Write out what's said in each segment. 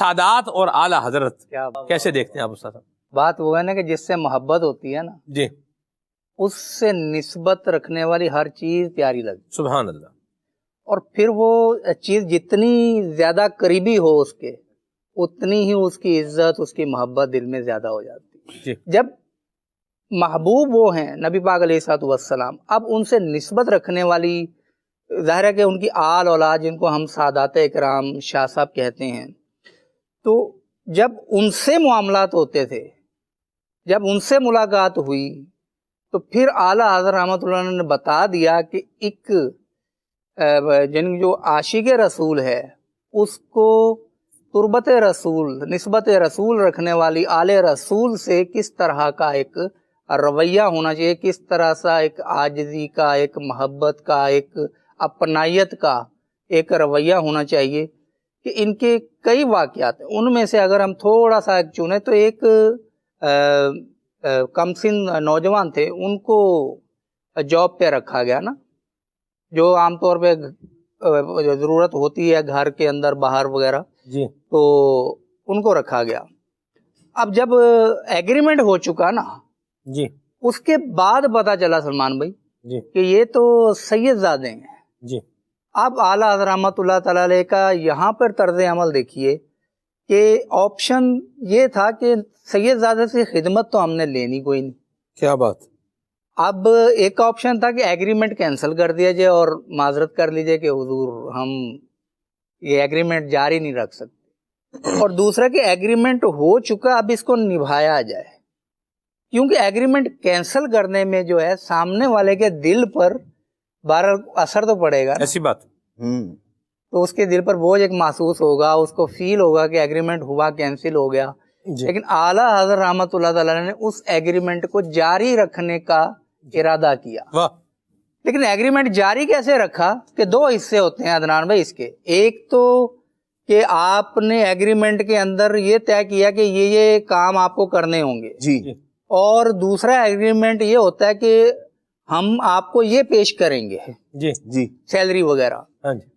سادات اور اعلیٰ حضرت کیسے دیکھتے ہیں آپ استاد صاحب؟ بات وہ ہے نا کہ جس سے محبت ہوتی ہے نا جی اس سے نسبت رکھنے والی ہر چیز پیاری لگتی، سبحان اللہ. اور پھر وہ چیز جتنی زیادہ قریبی ہو اس کے اتنی ہی اس کی عزت اس کی محبت دل میں زیادہ ہو جاتی. جی جب محبوب وہ ہیں نبی پاک علیہ الصلوۃ والسلام، اب ان سے نسبت رکھنے والی ظاہر ہے کہ ان کی آل اولاد جن کو ہم سادات اکرام شاہ صاحب کہتے ہیں، تو جب ان سے معاملات ہوتے تھے، جب ان سے ملاقات ہوئی تو پھر اعلیٰ حضرت رحمۃ اللہ نے بتا دیا کہ ایک جو عاشق رسول ہے اس کو تربت رسول نسبت رسول رکھنے والی آل رسول سے کس طرح کا ایک رویہ ہونا چاہیے، کس طرح سا ایک عاجزی کا، ایک محبت کا، ایک اپنائیت کا ایک رویہ ہونا چاہیے. کہ ان کے کئی واقعات ہیں، ان میں سے اگر ہم تھوڑا سا ایک چنیں تو ایک کم سن نوجوان تھے، ان کو جاب پہ رکھا گیا نا، جو عام طور پہ ضرورت ہوتی ہے گھر کے اندر باہر وغیرہ، جی تو ان کو رکھا گیا. اب جب ایگریمنٹ ہو چکا نا، جی اس کے بعد پتا چلا سلمان بھائی جی کہ یہ تو سید زادے ہیں. جی اب اعلیٰ حضرت رحمۃ اللہ تعالی علیہ کا یہاں پر طرز عمل دیکھیے کہ آپشن یہ تھا کہ سید زادے سے خدمت تو ہم نے لینی کوئی نہیں. کیا بات. اب ایک آپشن تھا کہ ایگریمنٹ کینسل کر دیا جائے اور معذرت کر لیجئے کہ حضور ہم یہ ایگریمنٹ جاری نہیں رکھ سکتے، اور دوسرا کہ ایگریمنٹ ہو چکا اب اس کو نبھایا جائے، کیونکہ ایگریمنٹ کینسل کرنے میں جو ہے سامنے والے کے دل پر بہرحال اثر تو پڑے گا، ایسی بات. تو اس کے دل پر بوجھ ایک محسوس ہوگا، اس کو فیل ہوگا کہ ایگریمنٹ ہوا کینسل ہو گیا. جی لیکن اعلیٰ حضرت رحمۃ اللہ تعالی نے اس ایگریمنٹ کو جاری رکھنے کا ارادہ کیا. واہ. لیکن ایگریمنٹ جاری کیسے رکھا کہ دو حصے ہوتے ہیں عدنان بھائی اس کے. ایک تو کہ آپ نے ایگریمنٹ کے اندر یہ طے کیا کہ یہ کام آپ کو کرنے ہوں گے، جی اور دوسرا ایگریمنٹ یہ ہوتا ہے کہ ہم آپ کو یہ پیش کریں گے جی جی سیلری وغیرہ. ہاں جی.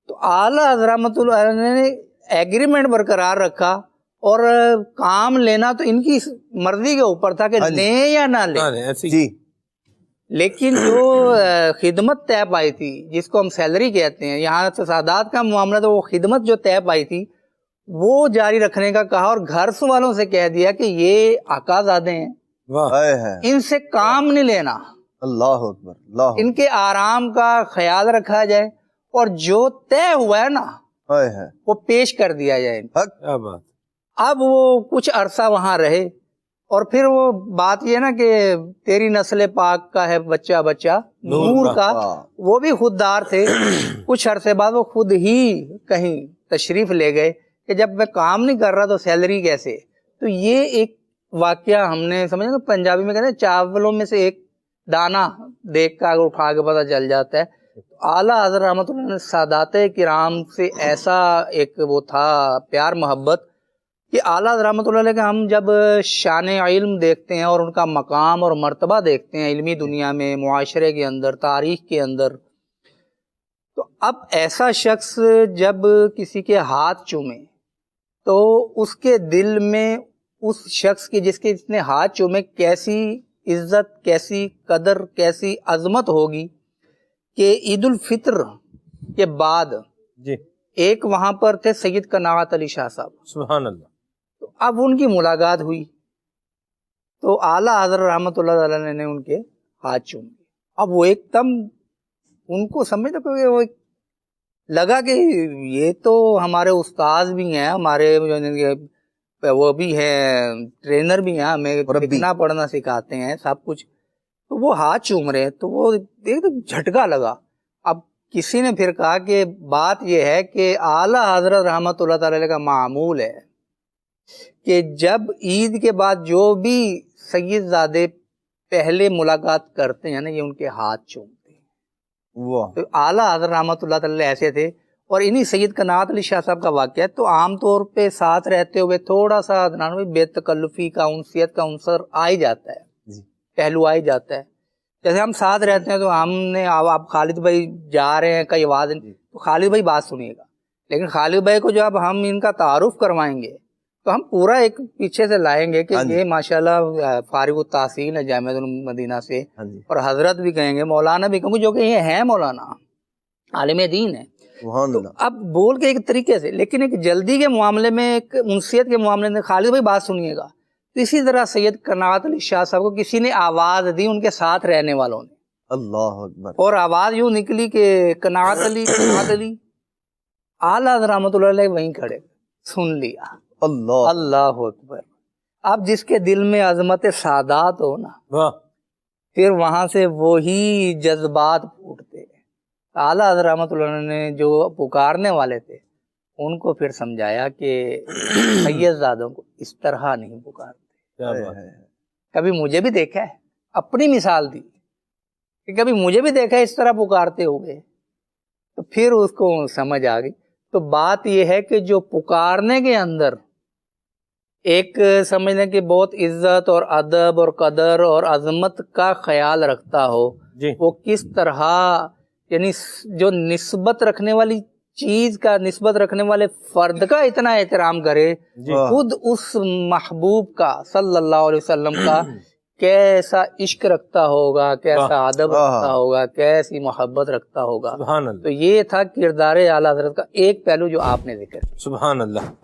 تو اعلیٰ حضرت رحمۃ اللہ علیہ نے ایگریمنٹ برقرار رکھا، اور کام لینا تو ان کی مرضی کے اوپر تھا کہ لیں یا نہ لیں. جی. لیکن جو خدمت طے پائی تھی جس کو ہم سیلری کہتے ہیں، یہاں سے سادات کا معاملہ تو وہ خدمت جو طے پائی تھی وہ جاری رکھنے کا کہا، اور گھر والوں سے کہہ دیا کہ یہ آقا زادے ہیں، ان سے کام نہیں لینا، اللہ اکبر، اللہ ان کے آرام کا خیال رکھا جائے، اور جو طے ہوا ہے نا وہ پیش کر دیا جائے. کیا بات. اب وہ کچھ عرصہ وہاں رہے، اور پھر وہ بات یہ نا کہ تیری نسل پاک کا ہے بچہ بچہ نور کا، وہ بھی خوددار تھے. کچھ عرصے بعد وہ خود ہی کہیں تشریف لے گئے کہ جب میں کام نہیں کر رہا تو سیلری کیسے. تو یہ ایک واقعہ ہم نے سمجھا، تو پنجابی میں کہتے ہیں چاولوں میں سے ایک دانہ دیکھ کر اٹھا کے پتہ چل جاتا ہے. اعلیٰ حضرت رحمۃ اللہ نے سادات کرام سے ایسا ایک وہ تھا پیار محبت کہ اعلیٰ حضرت رحمۃ اللہ علیہ کا ہم جب شان علم دیکھتے ہیں اور ان کا مقام اور مرتبہ دیکھتے ہیں علمی دنیا میں، معاشرے کے اندر، تاریخ کے اندر، تو اب ایسا شخص جب کسی کے ہاتھ چومے تو اس کے دل میں اس شخص کی جس کے اس نے ہاتھ چومے کیسی عزت، کیسی قدر، کیسی عظمت ہوگی کہ عید الفطر کے بعد جی ایک وہاں پر تھے سید قناعت علی شاہ صاحب، سبحان اللہ. تو اب ان کی ملاقات ہوئی تو اعلیٰ حضرت رحمۃ اللہ علیہ نے ان کے ہاتھ چوم لیے. اب وہ ایک دم ان کو سمجھ وہ لگا کہ یہ تو ہمارے استاذ بھی ہیں، ہمارے وہ بھی ہیں، ٹرینر بھی ہیں، ہمیں لکھنا پڑھنا سکھاتے ہیں سب کچھ. تو وہ ہاتھ چوم رہے تو وہ ایک دم جھٹکا لگا. اب کسی نے پھر کہا کہ بات یہ ہے کہ اعلیٰ حضرت رحمۃ اللہ تعالی کا معمول ہے کہ جب عید کے بعد جو بھی سید زادے پہلے ملاقات کرتے ہیں نا یہ ان کے ہاتھ چومتے ہیں. تو اعلیٰ حضرت رحمۃ اللہ تعالی ایسے تھے. اور انہی سید قناعت علی شاہ صاحب کا واقعہ ہے. تو عام طور پہ ساتھ رہتے ہوئے تھوڑا سا بے تکلفی کا، انسیت کا عنصر آ ہی جاتا ہے، پہلو آ ہی جاتا ہے. جیسے ہم ساتھ رہتے ہیں تو ہم نے آپ خالد بھائی جا رہے ہیں کئی آواز تو خالد بھائی بات سنیے گا، لیکن خالد بھائی کو جب ہم ان کا تعارف کروائیں گے تو ہم پورا ایک پیچھے سے لائیں گے کہ یہ ماشاءاللہ فارغ التحصیل ہے جامعۃ المدینہ سے، اور حضرت بھی کہیں گے، مولانا بھی کہیں گے، جو کہ یہ ہیں مولانا عالم دین ہے. سبحان اللہ. اب بول کے ایک طریقے سے، لیکن ایک جلدی کے معاملے میں، ایک انسیت کے معاملے میں، خالد بھائی بات سنیے گا، تو اسی طرح سید قناعت علی شاہ صاحب کو کسی نے آواز دی، ان کے ساتھ رہنے والوں نے، اللہ اکبر. اور آواز یوں نکلی کہ قناعت علی اعلیٰ رحمۃ اللہ علیہ وہیں کھڑے، سن لیا. اللہ اللہ اکبر. اب جس کے دل میں عظمت سادات ہو نا، واہ پھر وہاں سے وہی جذبات پھوٹتے. اعلیٰ حضرت رحمۃ اللہ علیہ نے جو پکارنے والے تھے ان کو پھر سمجھایا کہ سید زادوں کو اس طرح نہیں پکارتے. کیا بات ہے. کبھی مجھے بھی دیکھا ہے، اپنی مثال دی کہ کبھی مجھے بھی دیکھا ہے اس طرح پکارتے ہوئے، تو پھر اس کو سمجھ آ گئی. تو بات یہ ہے کہ جو پکارنے کے اندر ایک سمجھنے کہ بہت عزت اور ادب اور قدر اور عظمت کا خیال رکھتا ہو، جی وہ کس طرح، یعنی جو نسبت رکھنے والی چیز کا، نسبت رکھنے والے فرد کا اتنا احترام کرے، جی خود اس محبوب کا صلی اللہ علیہ وسلم کا کیسا عشق رکھتا ہوگا، کیسا ادب رکھتا ہوگا، کیسی محبت رکھتا ہوگا. سبحان اللہ. تو یہ تھا کردار اعلیٰ حضرت کا ایک پہلو جو آپ نے ذکر کیا. سبحان اللہ.